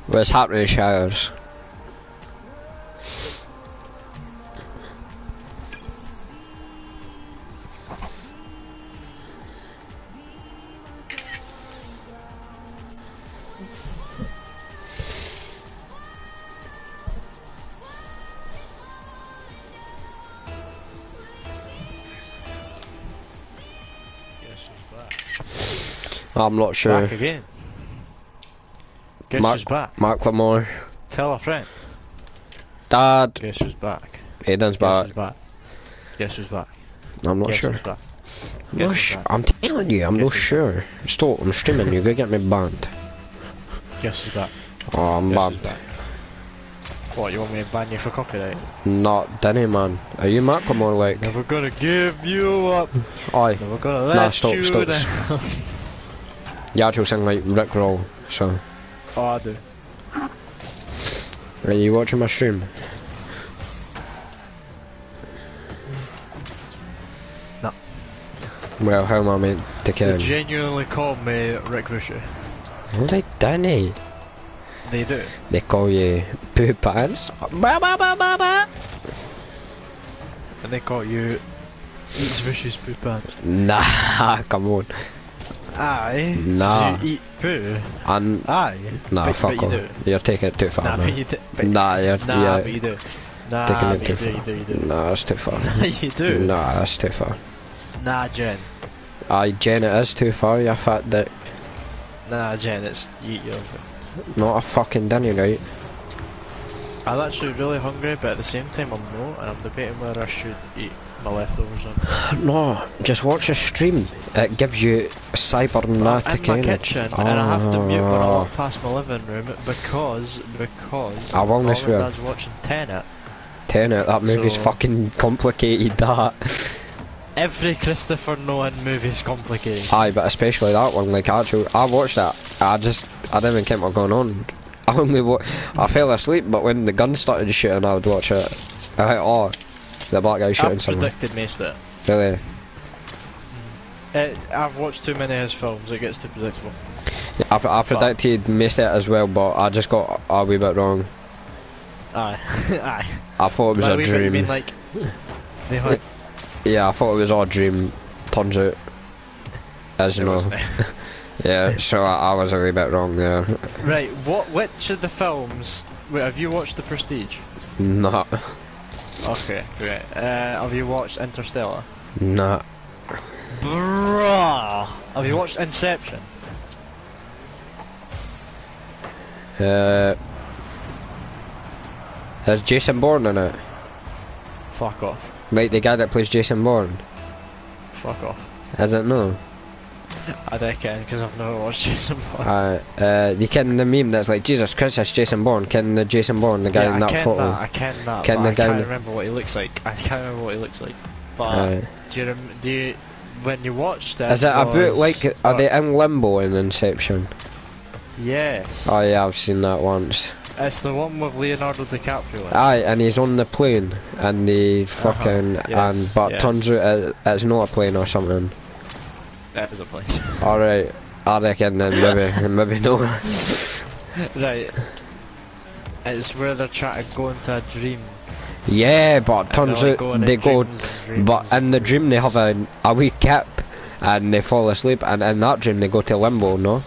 What's happening, shaggers? I'm not sure. Back again. Guess who's back? Mark Lamore. Tell a friend. Dad. Guess who's back? Aiden's back. Guess who's back? I'm not Guess sure. who's back? I'm, not sure. I'm telling you, I'm not sure. Stop, I'm streaming, you go get me banned. Guess who's back? Oh, I'm banned. What, you want me to ban you for copyright? Not Denny, man. Are you Mark Lamore like? Never gonna give you up. Aye. Never gonna let you down. You actually sound like Rick Roll, so. Oh, I do. Are you watching my stream? No. Well, how am I meant to kill? They genuinely call me Rick Rusher. No, they didn't. They do. They call you Poo Pants. Ba ba ba ba ba. And they call you Eats Vicious Poo Pants. Nah, come on. Aye. Nah. You eat poo. Aye. Nah, fuck off. You're taking it too far. Nah, man. but you do. Nah, you're but you do. Nah, taking it but too you far. do, you do. Nah, that's too far. Nah, you do. Nah, that's too far. Nah, Jen. Aye, Jen, it is too far, you fat dick. Nah, Jen, it's you eat your Not a fucking dinner, right? I'm actually really hungry, but at the same time I'm not, and I'm debating whether I should eat my leftovers on. No, just watch the stream. It gives you cybernetic I'm in my energy. kitchen, and I have to mute when I walk past my living room because I won't all swear. my dad's watching Tenet. Tenet, that movie's So- fucking complicated, that. Every Christopher Nolan movie is complicated. Aye, but especially that one, like actually, I watched that, I didn't even care what was going on. I fell asleep, but when the gun started shooting, I would watch it. Oh, the black guy shooting I've someone. predicted most of Really? it. I've watched too many of his films, it gets too predictable. Yeah, I predicted most of it as well, but I just got a wee bit wrong. Aye. Aye. I thought it was By a the way, but you dream. mean like... They had... Yeah, I thought it was all a dream. Turns out, as you know. Yeah, so I was a wee bit wrong there. Right, which of the films... Wait, have you watched The Prestige? Nah. Okay, great. Have you watched Interstellar? Nah. Bruh! Have you watched Inception? There's Jason Bourne in it. Fuck off. Like the guy that plays Jason Bourne. Fuck off. Is it no? I reckon, because I've never watched Jason Bourne. You ken the meme that's like, Jesus Christ, that's Jason Bourne. Ken the Jason Bourne, the guy in that photo. I ken that, Ken but the I guy can't remember what he looks like. I can't remember what he looks like. But do you, when you watched it... Is it about like, are they in limbo in Inception? Yes. Oh yeah, I've seen that once. It's the one with Leonardo DiCaprio in it. Aye, and he's on the plane, and the fucking, Yes, but turns out it's not a plane or something. That is a plane. Alright, I reckon then maybe no. Right. It's where they're trying to go into a dream. Yeah, but And turns they're, out like, going they in go, dreams and dreams. but in the dream they have a wee kip, and they fall asleep, and in that dream they go to limbo, no?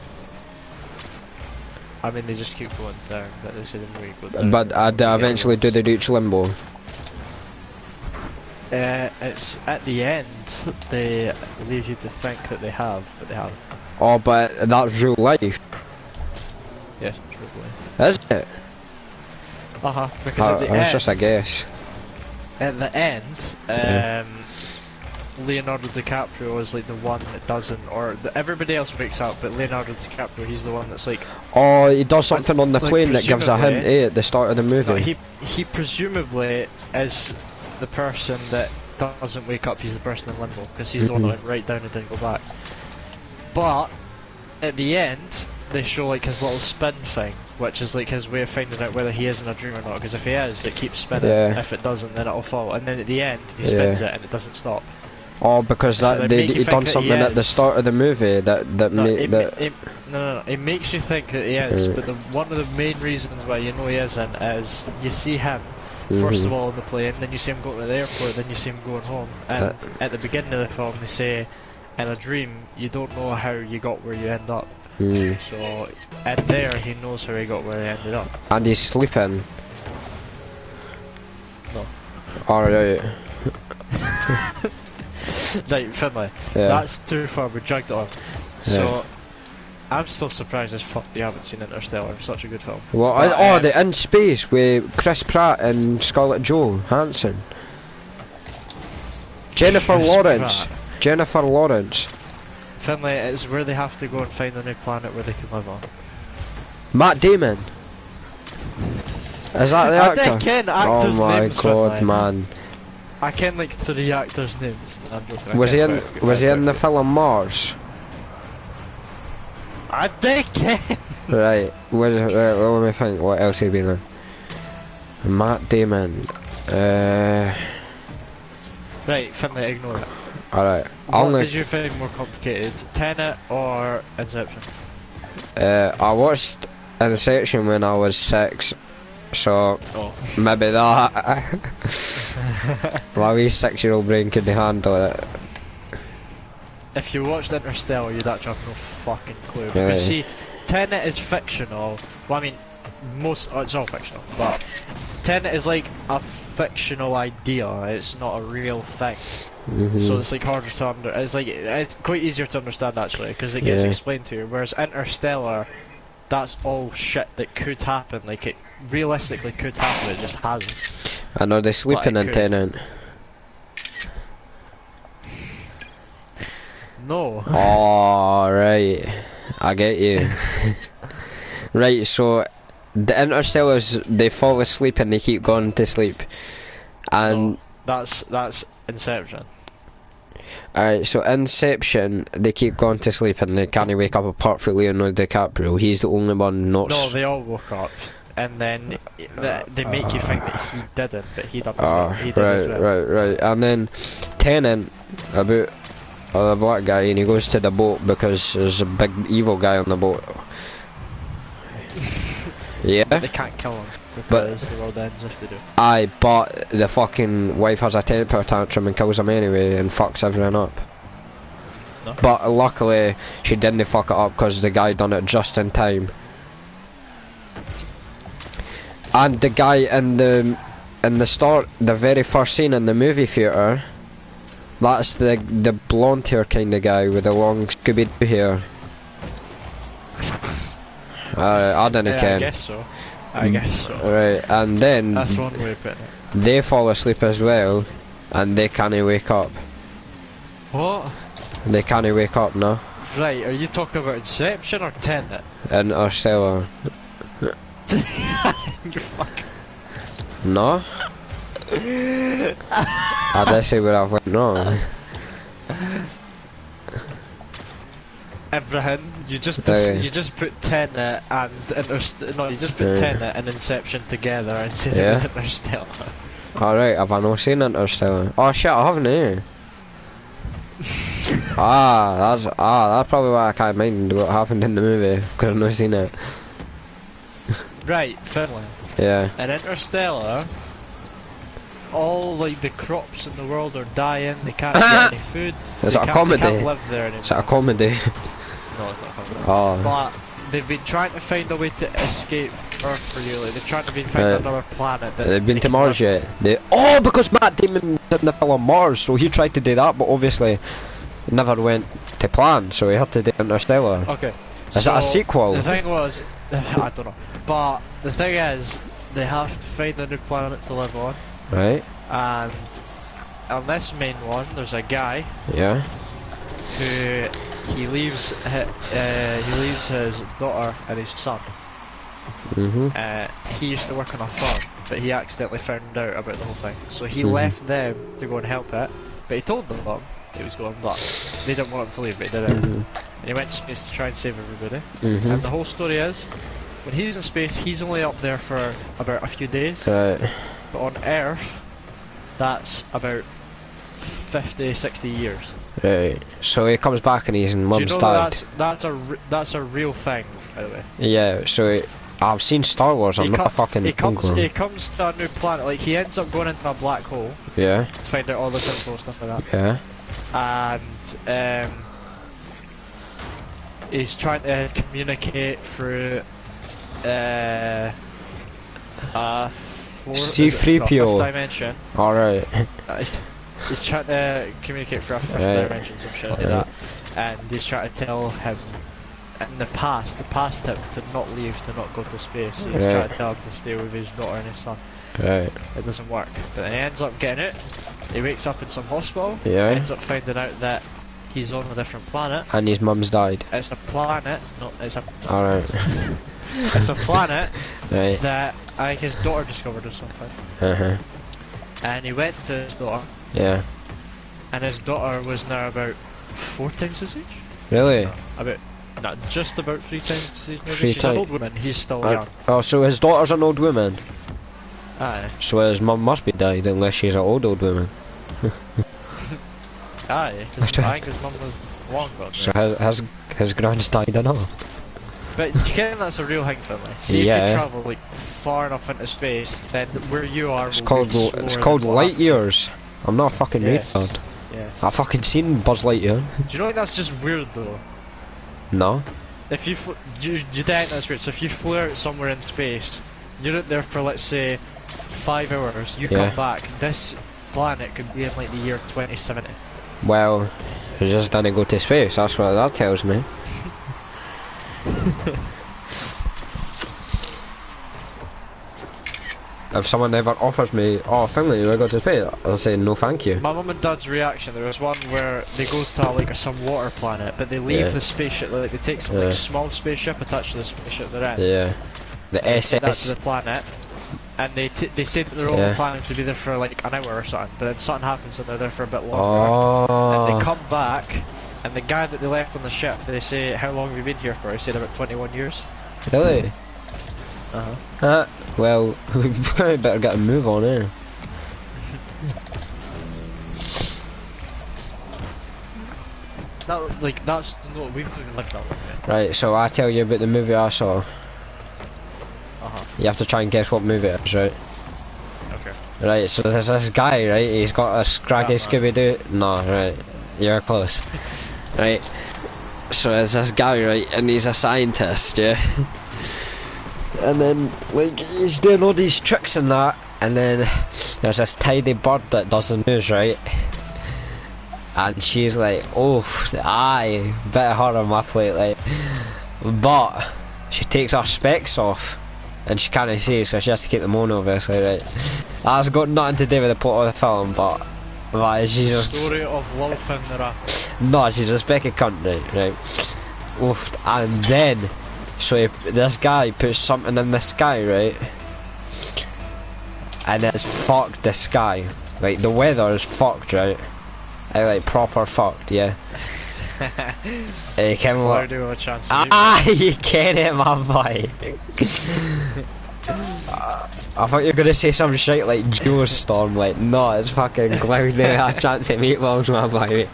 I mean, they just keep going down, but they say the movie go down. But they eventually do they reach limbo? It's at the end, they leave you to think that they have, but they haven't. Oh, but that's real life. Yes, probably. Is it? Because at the It's end, just a guess. at the end, Leonardo DiCaprio is like the one that doesn't, or everybody else wakes up, but Leonardo DiCaprio, he's the one that's like... Oh, he does something on the like, plane that gives a hint, at the start of the movie. No, he presumably is the person that doesn't wake up, he's the person in limbo, because he's the one that went right down and didn't go back. But, at the end, they show like his little spin thing, which is like his way of finding out whether he is in a dream or not, because if he is, it keeps spinning, if it doesn't, then it'll fall, and then at the end, he spins it and it doesn't stop. Oh, because So that they make you he think done that he something at the is. start of the movie that No, made that. no. It makes you think that he is, but one of the main reasons why you know he isn't is you see him first of all on the plane, then you see him go to the airport, then you see him going home, and at the beginning of the film they say, in a dream you don't know how you got where you end up. So in there he knows how he got where he ended up. And he's sleeping. No. Alright. Right, Finlay. Yeah. That's too far. We dragged it on. Yeah. So I'm still surprised as fuck you haven't seen Interstellar. It's such a good film. Well, But, the In Space with Chris Pratt and Scarlett Johansson. Jennifer Chris Lawrence. Pratt. Jennifer Lawrence. Finlay, it's where they have to go and find a new planet where they can live on. Matt Damon. Is that the I actor? don't ken Oh actors' my names, god, Finlay. man. I ken like 3 actors' names. I'm joking. Was he in the film Mars? I don't ken. Right. Let me think. What else he been in? Matt Damon. Right, Finlay, ignore it. Alright. What did you find more complicated, Tenet or Inception? I watched Inception when I was 6, so maybe that. My wee 6-year-old brain couldn't handle it. If you watched Interstellar, you'd actually have no fucking clue. Really? Because see, Tenet is fictional. Well, I mean, it's all fictional, but Tenet is like a fictional idea. It's not a real thing. So it's like harder to it's quite easier to understand actually, because it gets explained to you. Whereas Interstellar, that's all shit that could happen. Like it realistically could happen. It just hasn't. And are they sleeping in Tenet? No. Oh, right. I get you. Right, so the Interstellars, they fall asleep and they keep going to sleep. And no, that's Inception. Alright, so Inception, they keep going to sleep and they can't wake up apart from Leonardo DiCaprio. He's the only one not. No, they all woke up, and then they make you think that he didn't, but he didn't. He did as well. Right. And then Tenet, about the black guy, and he goes to the boat because there's a big evil guy on the boat. Yeah? But they can't kill him because the world ends if they do. Aye, but the fucking wife has a temper tantrum and kills him anyway and fucks everything up. No. But luckily she didn't fuck it up because the guy done it just in time. And the guy in the start, the very first scene in the movie theatre, that's the blonde hair kind of guy with the long Scooby-Doo hair. I didn't care. I guess so. I guess so. Right, and then that's one way of putting it. they fall asleep as well, and they can't wake up. What? They can't wake up, no? Right, are you talking about Inception or Tenet? Interstellar. You fuck. No? I did say where I went wrong. Everything. You just put Tenet and Tenet and Inception together and said it was Interstellar. Alright, have I not seen Interstellar? Oh shit, I haven't, that's probably why I can't mind what happened in the movie, because I've not seen it. Right, Finland. Yeah. In Interstellar, all like the crops in the world are dying, they can't get any food. Is it a comedy? They can't live there anymore. Is it a comedy? No, it's not a comedy. Oh. But they've been trying to find a way to escape Earth for you, like they're trying to find another planet that they've been to Mars yet? Because Matt Damon did the film Mars, so he tried to do that, but obviously never went to plan, so he had to do Interstellar. Okay. Is that a sequel? The thing was, I don't know, but the thing is, they have to find a new planet to live on. Right. And on this main one, there's a guy. Yeah. Who he leaves his daughter and his son. He used to work on a farm, but he accidentally found out about the whole thing. So he left them to go and help it, but he told them he was going, but they didn't want him to leave, but he did it. And he went to space to try and save everybody. And the whole story is, when he's in space, he's only up there for about a few days. Right. But on Earth, that's about 50, 60 years. Right. So he comes back and his Do you mum's know died. that's a real thing, by the way. Yeah. So I've seen Star Wars. I'm not a fucking he comes Uncle. to a new planet. Like he ends up going into a black hole Yeah. to find out all this info stuff like that. Yeah. And he's trying to communicate through C-3PO. fifth dimension. Alright. He's trying to communicate through a fifth dimension, some shit like that. And he's trying to tell him in the past him to not leave, to not go to space. He's trying to tell him to stay with his daughter and his son. Right. It doesn't work. But then he ends up getting it. He wakes up in some hospital. Yeah. Ends up finding out that he's on a different planet. And his mum's died. It's a planet. No, it's a. Alright. It's a planet Right. that I think his daughter discovered or something. And he went to his daughter. Yeah. And his daughter was now about 4 times his age. Really? Not just about 3 times his age. Maybe 3 she's an old woman. He's still young. Oh, so his daughter's an old woman. Aye. So his mum must be died unless she's an old woman. Aye. I think his mum was long gone. So his grand's died enough. But you get that's a real thing for me. See, if you travel like far enough into space, then where you are. It's called light years. I'm not a fucking retard. Yeah. I've fucking seen Buzz Lightyear. Do you know that's just weird though? No. If you you think that's weird. So if you flew out somewhere in space, you're out there for let's say 5 hours. You come back. This planet could be in like the year 2070. Well, he just didn't go to space. That's what that tells me. If someone ever offers me, oh, Finley, you want to go to space? I'll say no, thank you. My mum and dad's reaction. There was one where they go to like some water planet, but they leave the spaceship. Like they take some like small spaceship attached to the spaceship they're in. Yeah. The SS. That's the planet. And they say that they're only planning to be there for like an hour or something, but then something happens and they're there for a bit longer. And they come back, and the guy that they left on the ship, they say, how long have you been here for? He said about 21 years. Really? Well, we probably better get a move on here. That's no, we've not even lived that long yet. Right, so I tell you about the movie I saw. You have to try and guess what movie it is, right? Okay. Right, so there's this guy, right? He's got a scraggy Scooby-Doo. No, right. You're close. Right. So there's this guy, right? And he's a scientist, yeah? And then, like, he's doing all these tricks and that. And then there's this tiny bird that does the news, right? And she's like, oh, aye, bit hard on my plate, like. But she takes her specs off. And she can't see, so she has to keep them on, obviously, right? That's got nothing to do with the plot of the film, but she's just... Story of Wolf and the Rat. No, she's a specky cunt, right? Oof. And then, so this guy puts something in the sky, right? And it's fucked the sky. Like, the weather is fucked, right? Like, proper fucked, yeah? You can what? You get it, my boy. I thought you were gonna say some shit like Geostorm, like, no, it's fucking cloudy, a chance at meatballs, my boy.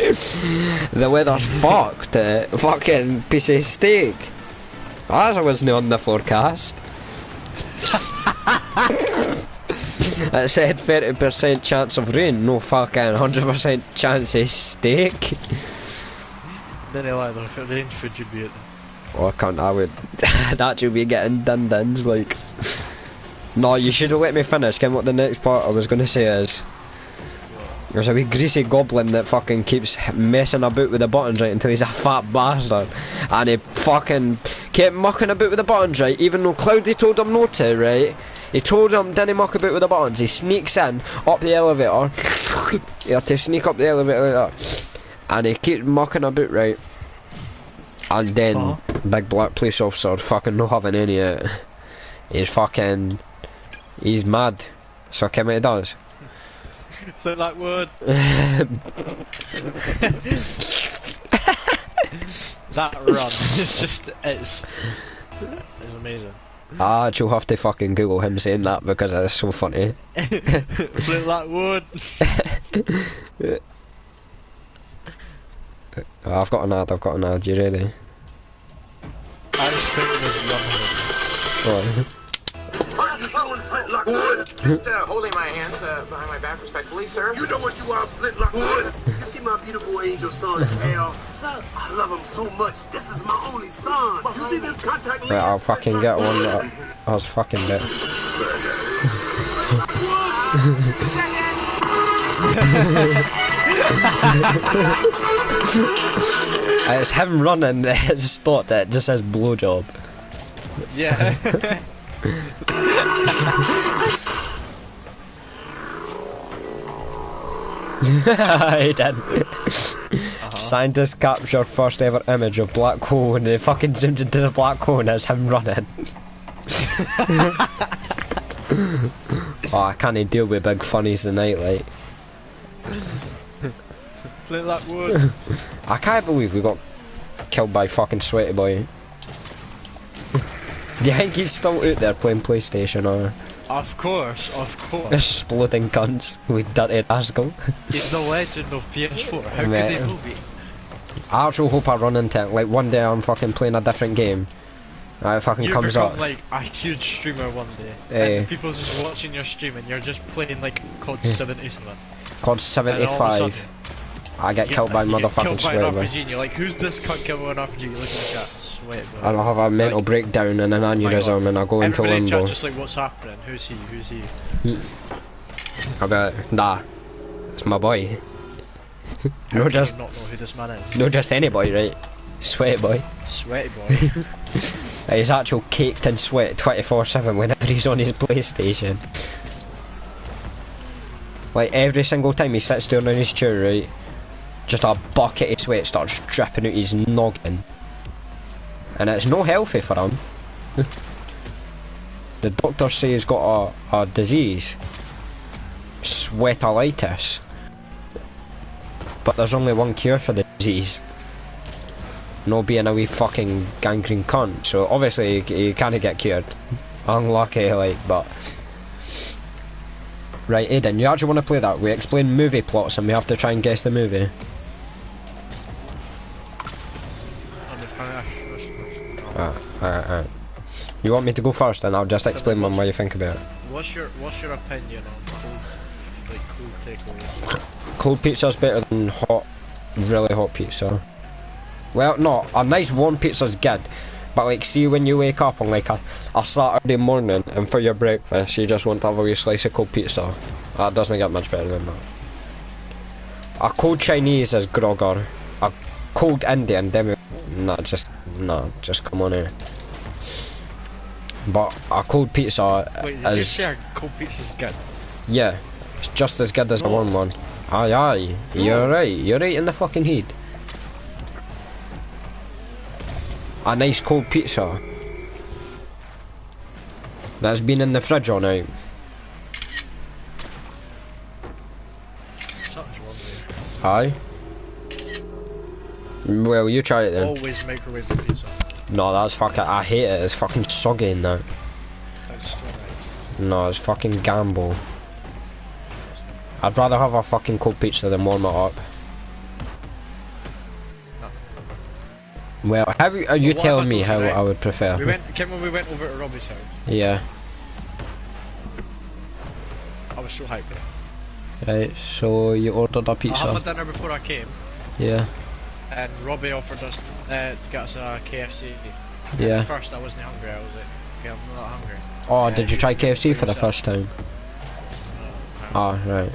The weather's fucked, fucking piece of steak. As I wasn't on the forecast. It said 30% chance of rain, no fucking 100% chance of steak. Then like, if it rained, food you'd be at them. Oh, I can't, I would. I'd actually be getting din-dins, like. No, you should have let me finish. Get what the next part I was going to say is. There's a wee greasy goblin that fucking keeps messing about with the buttons, right, until he's a fat bastard. And he fucking kept mucking about with the buttons, right, even though Cloudy told him not to, right. He told him, didn't muck about with the buttons. He sneaks in, up the elevator. He had to sneak up the elevator like that. And he keeps mucking about, right. And then, big black police officer fucking not having any of it. He's mad. So, what he does? Feel like wood. That run is just, it's amazing. You'll have to fucking Google him saying that because it's so funny. Feel like wood. I've got an ad, you ready? I just think there's one. What? Flintlock Wood. Holding my hands behind my back respectfully, sir. You know what you are, Flintlock Wood. You see my beautiful angel son, Cal? Sir, I love him so much. This is my only son. You see this contact lens? Right, I'll fucking get one that I was fucking bit. It's him running, it just thought that it just says blowjob. Yeah. He did. Scientists capture first ever image of black hole and they fucking zoomed into the black hole and it's him running. Oh, I can't deal with big funnies tonight, like. Flintlock Wood. I can't believe we got killed by fucking Sweaty Boy. Do you think he's still out there playing PlayStation or? Of course. Exploding cunts with dirty rascal. He's the legend of PS4. How could Mate. they not be? I actually hope I run into it. Like one day I'm fucking playing a different game. It fucking comes become up. like a huge streamer one day. And people just watching your stream and you're just playing like COD 77. COD 75. I get killed by motherfucking Sweaty Boy. RPG and you're like, who's this cunt killing an RPG? You look at the chat, Sweaty Boy. And I'll have a mental breakdown and an aneurysm and I'll go into Everybody in limbo. chat just like, what's happening? Who's he? I'll be like, nah, it's my boy. How can you not know who this man is? No, just any boy, right? Sweaty Boy. Sweaty Boy. He's actual caked in sweat 24/7 whenever he's on his PlayStation. Like every single time he sits down on his chair, right? Just a bucket of sweat starts dripping out his noggin. And it's no healthy for him. The doctors say he's got a disease. Sweatolitis. But there's only one cure for the disease. No being a wee fucking gangrene cunt. So obviously you can't get cured. Unlucky, like, but... Right, Aiden, you actually want to play that? We explain movie plots and we have to try and guess the movie. Alright. You want me to go first and I'll just explain what you think about it. What's your opinion on cold takeaways? Cold pizza's better than hot, really hot pizza. Well, no, a nice warm pizza's good. But like, see when you wake up on like a Saturday morning and for your breakfast you just want to have a wee slice of cold pizza. That doesn't get much better than that. A cold Chinese is grogger. A cold Indian, just come on here. But a cold pizza Wait, did you say a cold pizza's good? Yeah, it's just as good as a warm one. Aye, you're right in the fucking heat. A nice cold pizza that's been in the fridge all night. Aye. Well, you try it then. Always microwave the pizza. No, that's fucking. I hate it. It's fucking soggy in that. That's still right. No, it's fucking gamble. I'd rather have a fucking cold pizza than warm it up. Well, how are you telling me how I would prefer? We went over to Robbie's house. Yeah. I was so hyped. Right, so you ordered a pizza. I had my dinner before I came. Yeah. And Robbie offered us to get us a KFC. Yeah. At first I wasn't hungry, I was like, okay, I'm not hungry. Oh, did you try KFC for the first time? No. Oh, right.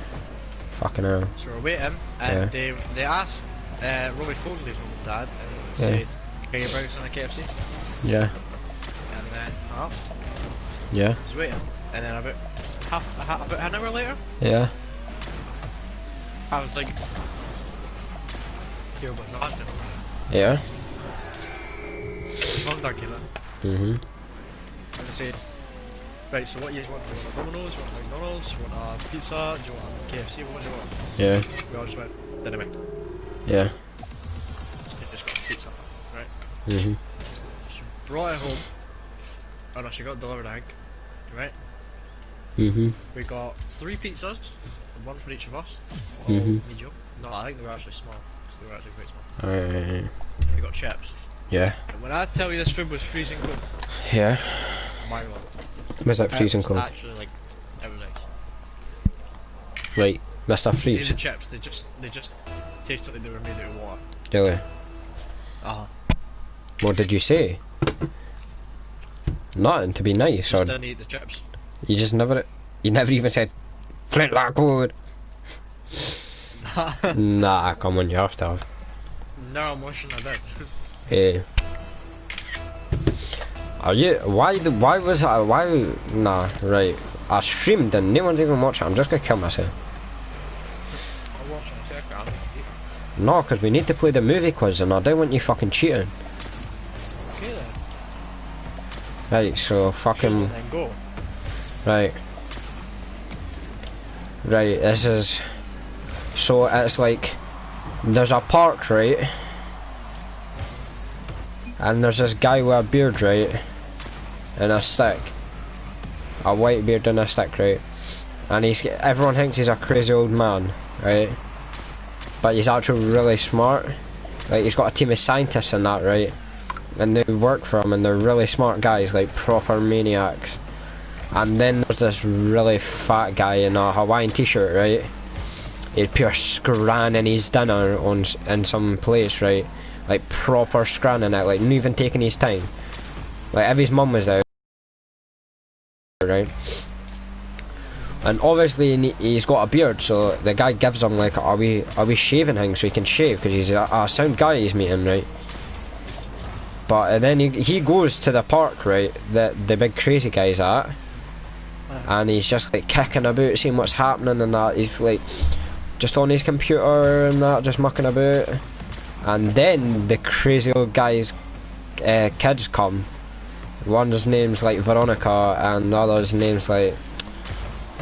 Fucking hell. So we're waiting, and they asked, Robbie phoned his mum and dad, and said, can you bring us on a KFC? Yeah. And then, Yeah. I was waiting, and then about an hour later, Yeah. I was like, here, but nothing. Yeah. Mum dad came in, Mhm. and they said, right, so what do you want? Do you want a Domino's, do you want a McDonald's, do you want a pizza, do you want a KFC, what do you want? Yeah. We all just went, dynamite. Yeah. So they just got a pizza, right? Mhm. She brought it home. Oh no, she got it delivered, I think. Right? Mhm. We got 3 pizzas, one for each of us. All Mhm. medium. No, I think they were actually small. so they were actually quite small. Alright. We got chips. Yeah. And when I tell you this food was freezing cold, Yeah. my one. Was that freezing cold? Actually, like, it was nice. Right, Mr. See Freeze. the chips, they just tasted like they were made out of water. Really? Uh-huh. What did you say? Nothing to be nice, Just or didn't eat the chips. you just never, you never even said, Flintlock good. Nah, come on, you have to have. No emotion, I did. Hey. Are you, why was I, nah, right. I streamed and no one's even watching, I'm just gonna kill myself. I'll watch in a second. No, because we need to play the movie quiz and I don't want you fucking cheating. Okay then. Right, so fucking, Then go. right. Right, this is, so it's like, there's a park, right? And there's this guy with a beard, right? And a stick. A white beard and a stick, right? And everyone thinks he's a crazy old man, right? But he's actually really smart. Like, he's got a team of scientists and that, right? And they work for him and they're really smart guys, like proper maniacs. And then there's this really fat guy in a Hawaiian t-shirt, right? He's pure scranning his dinner in some place, right? Like proper scranning it, like not even taking his time. Like if his mum was there, right? And obviously he's got a beard, so the guy gives him like, are we shaving him so he can shave? Because he's a sound guy he's meeting, right? But then he goes to the park, right? The big crazy guy's at. And he's just like kicking about, seeing what's happening and that. He's like just on his computer and that, just mucking about. And then the crazy old guy's kids come. One's name's like Veronica and the other's name's like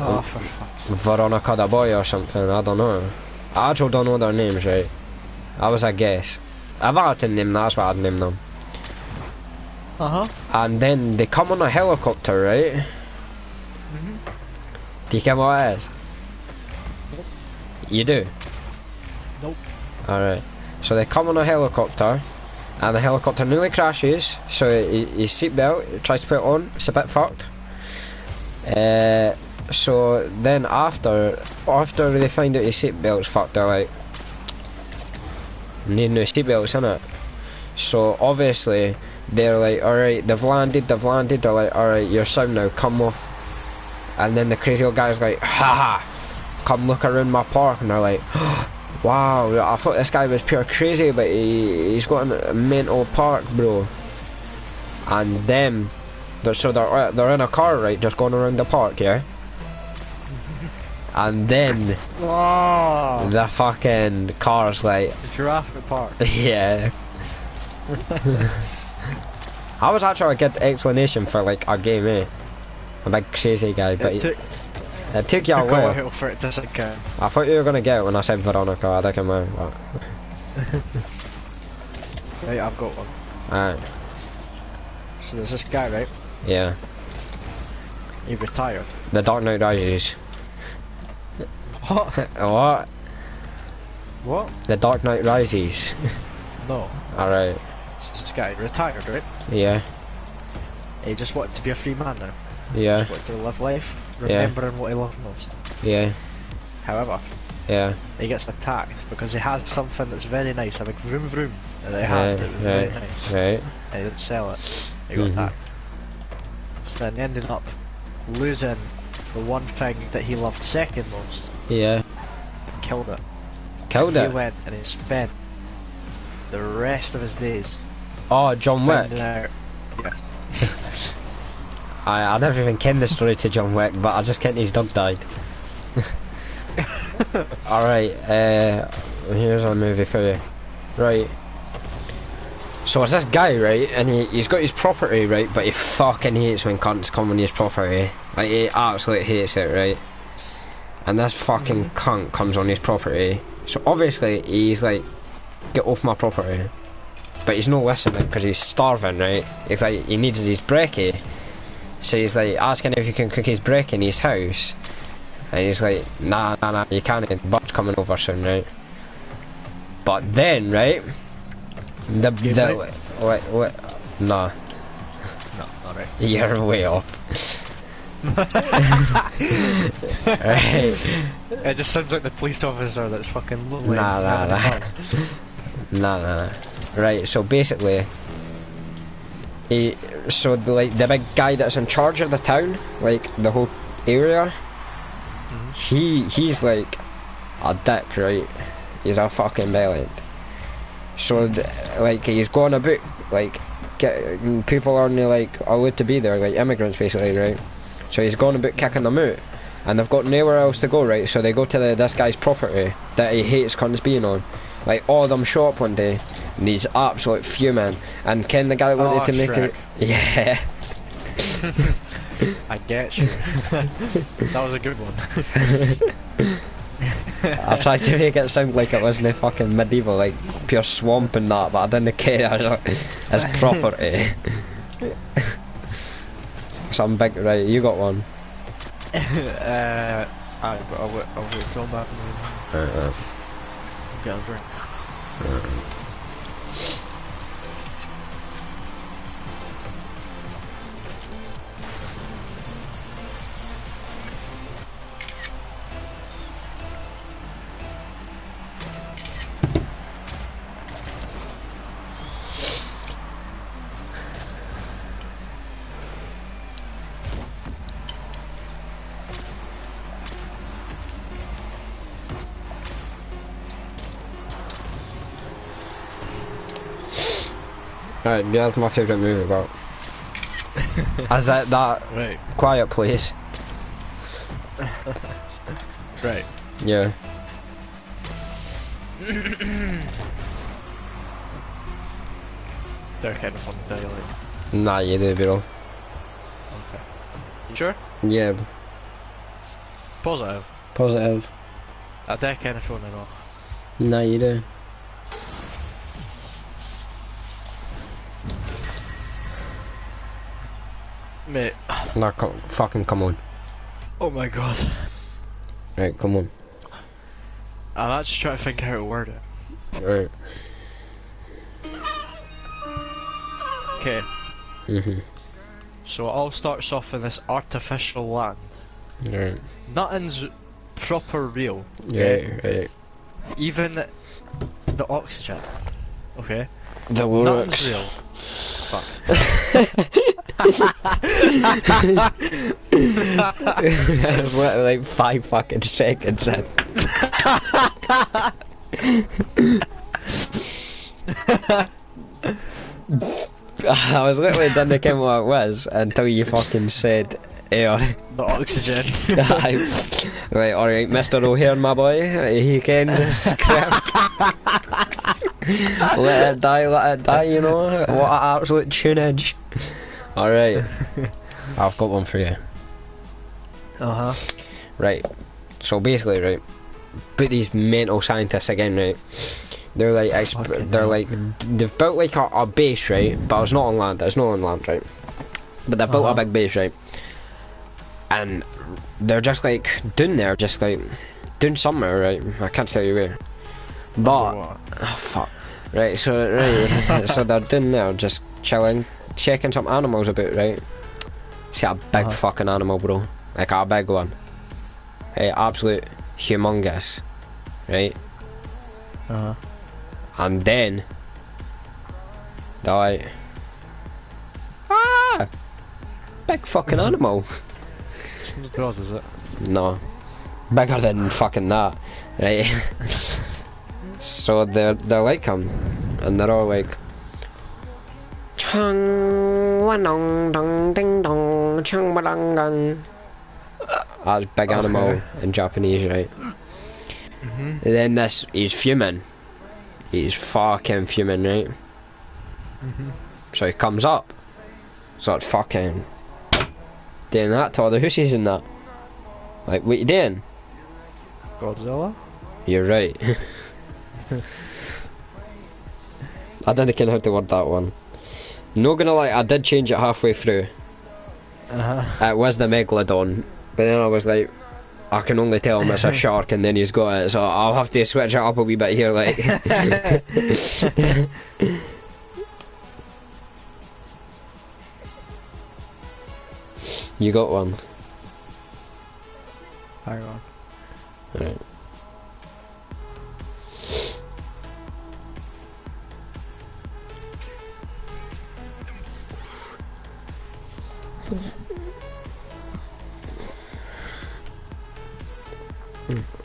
Oh, for fuck's sake. Veronica the boy or something, I don't know. I actually don't know their names, right? That was a guess. If I had to name them, that's what I'd name them. Uh-huh. And then they come on a helicopter, right? Do you get what it is? Nope. You do? Nope. Alright. So they come on a helicopter, and the helicopter nearly crashes, so his seatbelt, tries to put it on, it's a bit fucked. So then after they find out his seatbelt's fucked, they're like, need new seatbelts, innit? So obviously, they're like, alright, they've landed, they're like, alright, you're sound now, come off. And then the crazy old guy's like, haha, come look around my park, and they're like, wow, I thought this guy was pure crazy, but he's got a mental park, bro. And then, they're in a car, right, just going around the park, yeah? And then, Oh, the fucking car's like, the Jurassic Park. yeah. I was actually a good explanation for like a game, eh? A big crazy guy, but it took you a Took a while. while for it to sink in. I thought you were gonna get it when I said Veronica, I didn't know. Right, I've got one. Alright, So there's this guy, right? yeah. He retired. The Dark Knight Rises. What? What? What? The Dark Knight Rises. No. Alright, So this guy retired, right? yeah, He just wanted to be a free man now. yeah, Just wanted to live life, Yeah. remembering what he loved most. yeah, However, yeah, he gets attacked because he has something that's very nice, a big vroom vroom that he had that was very nice. right, And he didn't sell it. He got attacked. So then he ended up losing the one thing that he loved second most. yeah. Killed it. Killed He it. went and he spent the rest of his days Oh, John Wick. finding out. Yes. I never even kenned the story to John Wick, but I just kenned his dog died. Alright, here's a movie for you. Right. So it's this guy, right, and he's got his property, right, but he fucking hates when cunts come on his property. Like, he absolutely hates it, right? And this fucking cunt comes on his property. So obviously, he's like, get off my property. But he's not listening, because he's starving, right? He's like, he needs his brekkie. So he's like, asking if you can cook his brekkie in his house. And he's like, nah, you can't, the but's coming over soon, right? But then, right? The wait, nah, No, alright. you're way off. Right. It just sounds like the police officer that's fucking lonely. Nah. Nah. Right, so basically, the big guy that's in charge of the town, like the whole area, he's like a dick, right? He's a fucking bellend. So like he's going about like people aren't like allowed to be there, like immigrants basically, right? So he's going about kicking them out, and they've got nowhere else to go, right? So they go to this guy's property that he hates cunts being on. Like all of them show up one day, and he's absolute fuming. And Ken, the guy that wanted to make it, yeah. I get you. That was a good one. I tried to make it sound like it wasn't fucking medieval, like pure swamp and that, but I didn't care as property. Some big, right, you got one. I'll wait till I'm back. Right. Get a drink. Right, yeah, that's my favourite movie about. Is that Right. Quiet Place? Right. Yeah. They're kind of fun to tell you, like. Nah, you do, bro. Okay. You sure? Yeah. Positive. Positive. They're kind of showing it off. Nah, you do. Mate. Nah, fucking come on. Oh my god. Right, come on. I'm actually trying to think how to word it. Right. Okay. So it all starts off in this artificial land. Right. Nothing's proper real. Yeah, right. Even the oxygen. Okay. The lyrics. Nothing's real. Fuck. That was literally like 5 fucking seconds in. I was literally done to count what it was until you fucking said air. The oxygen. Right, alright, Mr. O'Hare, my boy, he kens his script. Let it die, you know? What an absolute tunage. Alright, I've got one for you. Uh-huh. Right, so basically, right, but these mental scientists again, right, they're like, they've built like a base, right, but it's not on land, right, but they've built a big base, right, and they're just like doing there, just like doing somewhere, right, I can't tell you where, but, oh fuck, right, so, right, so they're doing there, just chilling, checking some animals about, right, see a big fucking animal, bro, like a big one, hey, absolute humongous, right, and then they're like, big fucking animal. It's not gross, is it? No, bigger than fucking that, right? So they're like him, and they're all like, Chung wanong dong ding dong chung badang dong. That's big animal in Japanese, right? And then he's fuming. He's fucking fuming, right? So he comes up. So it's fucking doing that to all the hussies and that. Like, what you doing? Godzilla? You're right. I didn't know how to word that one. Not gonna lie, I did change it halfway through. It was the Megalodon, but then I was like, I can only tell him it's a shark and then he's got it, so I'll have to switch it up a wee bit here, like. You got one? Hang on. Right.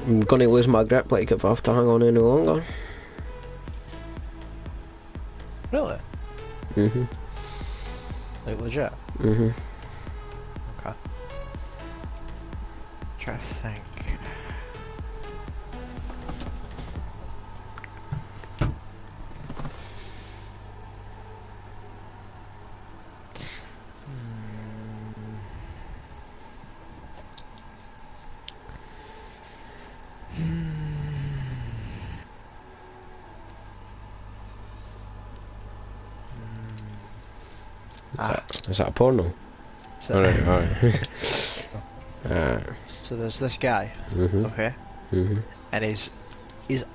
I'm gonna lose my grip like if I have to hang on any longer. Really? Mhm. Like legit? Mhm. Okay. Try to think. Is that a porno? So, Alright. so there's this guy, Mhm. okay, Mhm. and he's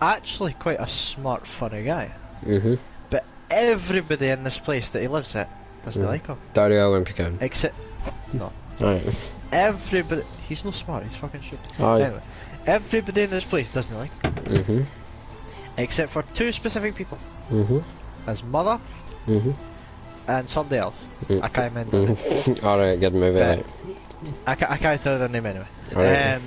actually quite a smart, funny guy. Mhm. But everybody in this place that he lives at doesn't like him, Dario Olympican. except no. Right. Everybody, he's not smart. He's fucking shit. Aye. Anyway, everybody in this place doesn't like him, Mhm. except for two specific people: Mhm. his mother Mhm. and somebody else. Mm. I can't remember. their name. Mhm. Alright, good movie. But- Right. I can't tell their name anyway. Alright.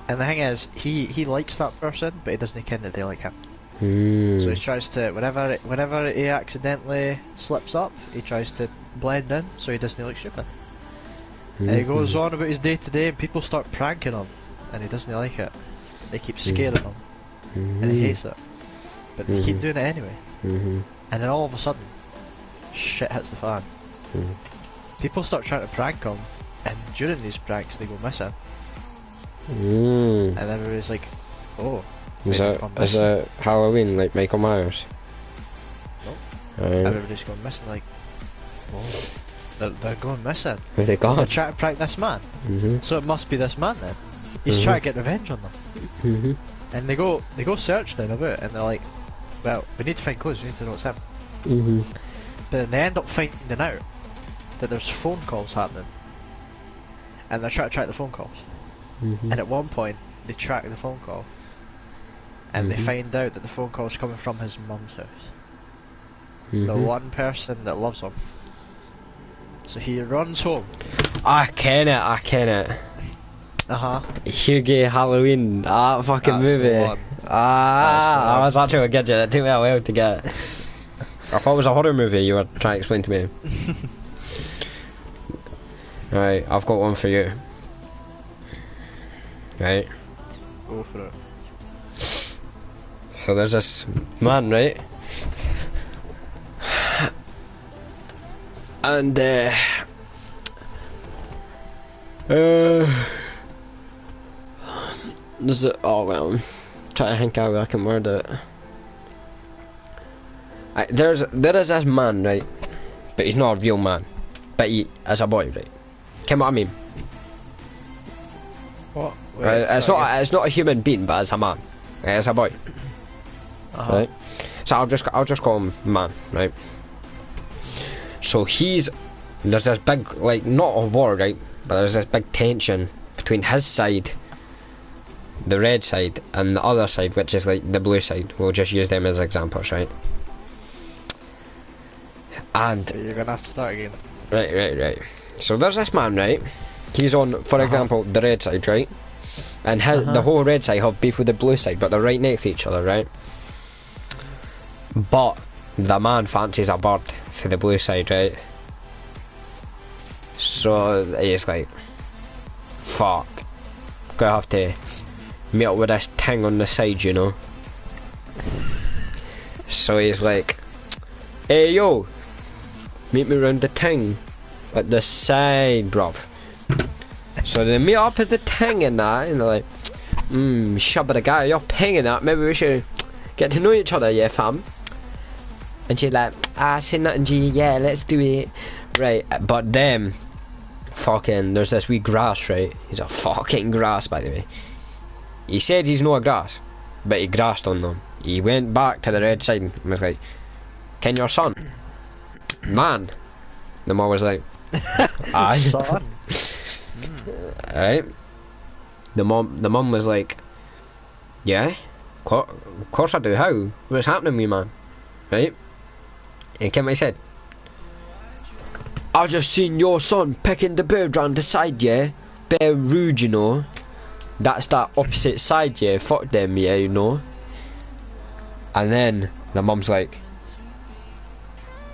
And the thing is, he likes that person, but he doesn't care that they like him. So Mm. he tries to, whenever he accidentally slips up, he tries to blend in, so he doesn't look stupid. And he goes on about his day to day, and people start pranking him, and he doesn't like it. They keep scaring him, and he hates it. But they keep doing it anyway. Mhm. And then all of a sudden, shit hits the fan. People start trying to prank him, and during these pranks, they go missing. Mm. And everybody's like, oh. Is maybe that gone is missing. that Halloween like Michael Myers? Nope. Aye. Everybody's going missing, like, oh. They're going missing. Where they They're gone? trying to prank this man. Mhm. So it must be this man then. He's trying to get revenge on them. Mhm. And they go searching him about, and they're like, well, we need to find clues, we need to know it's him. Mhm. But then they end up finding out that there's phone calls happening. And they're trying to track the phone calls. Mhm. And at one point, they track the phone call. And they find out that the phone call is coming from his mum's house. The Mhm. one person that loves him. So he runs home. I ken it. I ken it. Uh-huh. Hughie Halloween. That fucking That's the movie. one. Ah, I was actually gonna get it. It took me a while to get it. I thought it was a horror movie you were trying to explain to me. Right, I've got one for you. Right. Go for it. So there's this man, right? And there's a, oh well, I'm trying to think how I can word it. There is this man, right? But he's not a real man. But he is a boy, right? Get what I mean? What? Wait, Right? It's sorry. not a human being, but it's a man. It's a boy. Uh-huh. Right? So I'll just call him man, right? So there's this big, like, not a war, right? But there's this big tension between his side, the red side, and the other side, which is like the blue side. We'll just use them as examples, right? And You're gonna have to start again. right. So there's this man, right? He's on, for example, the red side, right? And the whole red side have beef with the blue side, but they're right next to each other, right? But the man fancies a bird for the blue side, right? So he's like, fuck, gonna have to meet up with this thing on the side, you know? So he's like, hey yo, meet me round the thing at the side, bruv. So they meet up at the thing and that, and they're like, shabba the guy, you're pinging that, maybe we should get to know each other, yeah fam? And she's like, say nothing G, yeah, let's do it. Right, but then fucking, there's this wee grass, right? He's a fucking grass, by the way. He said he's no a grass, but he grassed on them. He went back to the red side and was like, "Can your son?" "Man." The mum was like, "Aye." Son. Right? The mum was like, "Yeah, of course I do. How? What's happening, me man?" Right? And Kim said, "I just seen your son picking the bird round the side, yeah? Bare rude, you know. That's that opposite side, yeah? Fuck them, yeah, you know." And then the mum's like,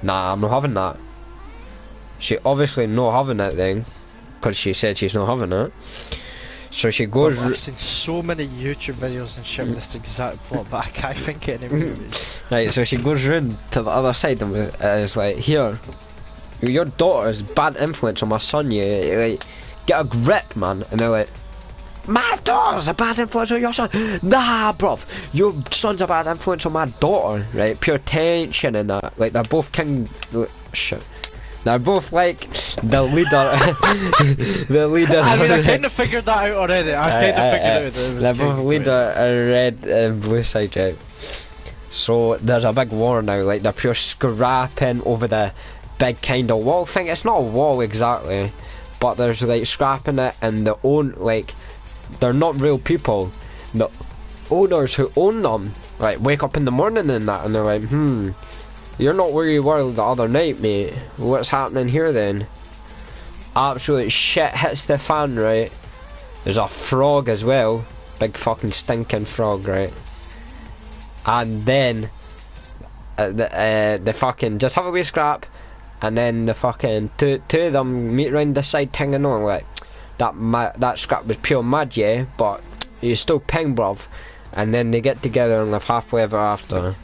"Nah, I'm not having that." She obviously not having that thing, because she said she's not having it. So she goes. I've seen so many YouTube videos and shit with this exact plot, but I can't think of any movies. Right, so she goes round to the other side and is like, "Here, your daughter's bad influence on my son, yeah, like, get a grip, man." And they're like, "My daughter's a bad influence on your son?" "Nah, bruv, your son's a bad influence on my daughter," right? Pure tension and that. Like, they're both shit. They're both like the leader. The leader. I mean, I kind of figured that out already. I kind of figured out that it was they're both leader red and blue side, right? So there's a big war now. Like, they're pure scrapping over the big kind of wall thing. It's not a wall exactly, but there's like scrapping it, and they're not real people. The owners who own them, like, wake up in the morning and that, and they're like, "You're not where you were the other night, mate. What's happening here then?" Absolute shit hits the fan, right? There's a frog as well. Big fucking stinking frog, right? And then the fucking just have a wee scrap, and then the fucking two of them meet round the side thing and on, like, that scrap was pure mud, yeah, but you still ping, bruv. And then they get together and live happily ever after.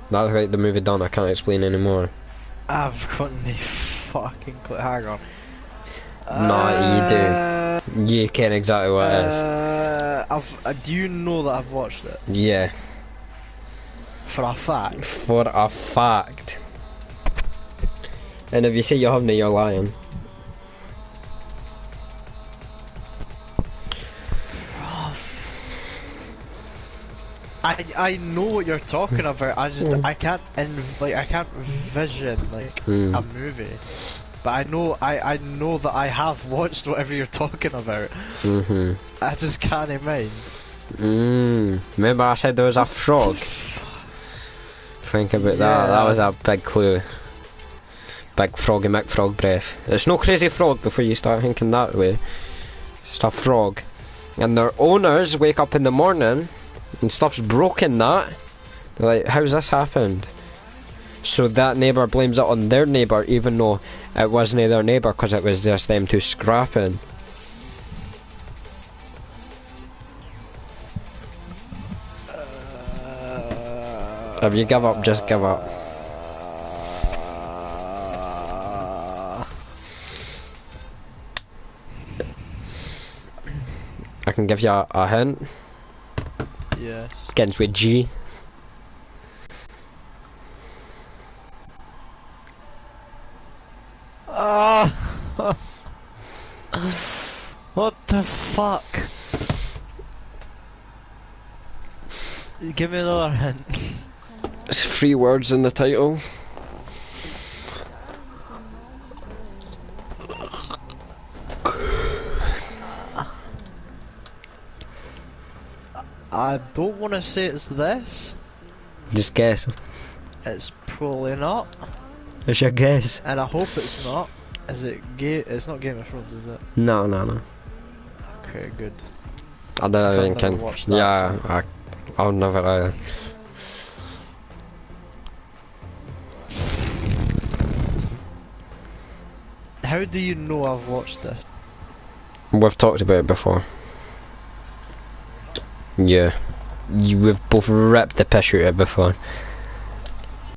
That's like the movie done. I can't explain anymore. I've got no fucking clue. Hang on. No, you do. You can exactly what it is. Do you know that I've watched it? Yeah. For a fact? For a fact. And if you say you haven't, you're lying. I know what you're talking about. I can't vision like a movie. But I know that I have watched whatever you're talking about. I just can't mind. Remember I said there was a frog? Think about that. That was a big clue. Big froggy McFrog breath. It's no crazy frog before you start thinking that way. It's a frog. And their owners wake up in the morning and stuff's broken, that. They're like, "How's this happened?" So that neighbour blames it on their neighbour, even though it wasn't their neighbour, because it was just them two scrapping. If you give up, just give up. I can give you a hint. Yes. Begins with G. What the fuck? Give me another hint. It's 3 words in the title. I don't want to say it's this. Just guess. It's probably not. It's your guess. And I hope it's not. Is it It's not Game of Thrones, is it? No. Okay, good. I don't even can. Yeah, so. I'll never either. How do you know I've watched it? We've talked about it before. Yeah. We've both ripped the piss out of it before.